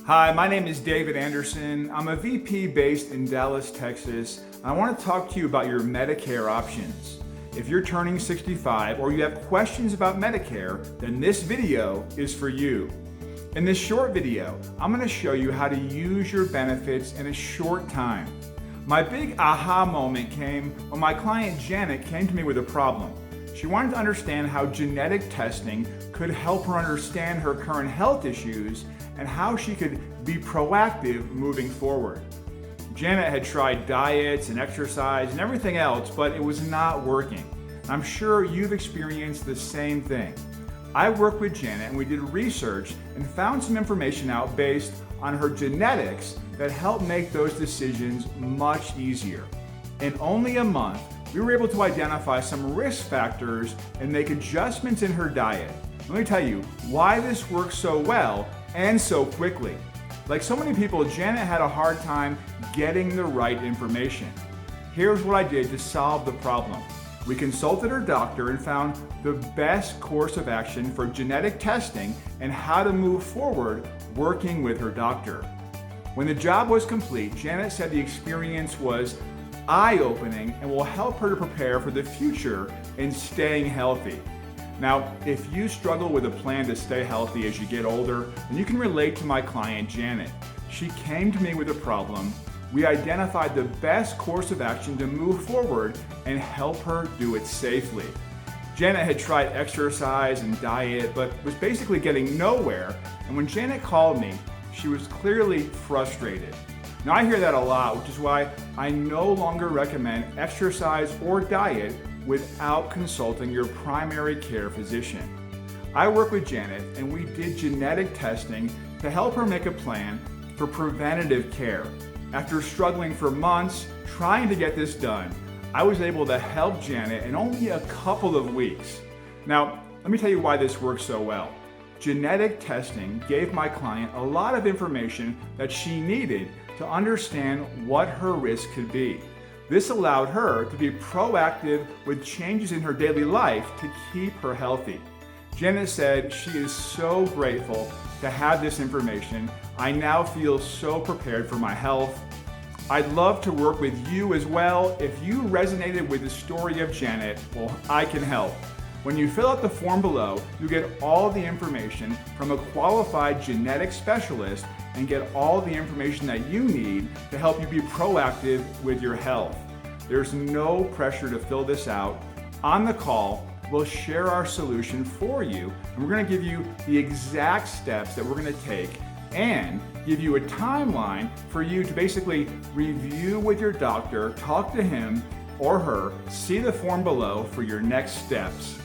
Hi, my name is David Anderson. I'm a VP based in Dallas, Texas. And I want to talk to you about your Medicare options. If you're turning 65 or you have questions about Medicare, then this video is for you. In this short video, I'm going to show you how to use your benefits in a short time. My big aha moment came when my client Janet came to me with a problem. She wanted to understand how genetic testing could help her understand her current health issues and how she could be proactive moving forward. Janet had tried diets and exercise and everything else, but it was not working. I'm sure you've experienced the same thing. I worked with Janet and we did research and found some information out based on her genetics that helped make those decisions much easier. In only a month, we were able to identify some risk factors and make adjustments in her diet. Let me tell you why this works so well and so quickly. Like so many people, Janet had a hard time getting the right information. Here's what I did to solve the problem. We consulted her doctor and found the best course of action for genetic testing and how to move forward working with her doctor. When the job was complete, Janet said the experience was eye-opening and will help her to prepare for the future in staying healthy. Now, if you struggle with a plan to stay healthy as you get older, then you can relate to my client Janet. She came to me with a problem. We identified the best course of action to move forward and help her do it safely. Janet had tried exercise and diet, but was basically getting nowhere. And when Janet called me, she was clearly frustrated. Now I hear that a lot, which is why I no longer recommend exercise or diet without consulting your primary care physician. I work with Janet and we did genetic testing to help her make a plan for preventative care. After struggling for months trying to get this done, I was able to help Janet in only a couple of weeks. Now, let me tell you why this works so well. Genetic testing gave my client a lot of information that she needed to understand what her risk could be. This allowed her to be proactive with changes in her daily life to keep her healthy. Janet said she is so grateful to have this information. I now feel so prepared for my health. I'd love to work with you as well. If you resonated with the story of Janet, well, I can help. When you fill out the form below, you get all the information from a qualified genetic specialist and get all the information that you need to help you be proactive with your health. There's no pressure to fill this out. On the call, we'll share our solution for you, and we're going to give you the exact steps that we're going to take and give you a timeline for you to basically review with your doctor, talk to him or her, see the form below for your next steps.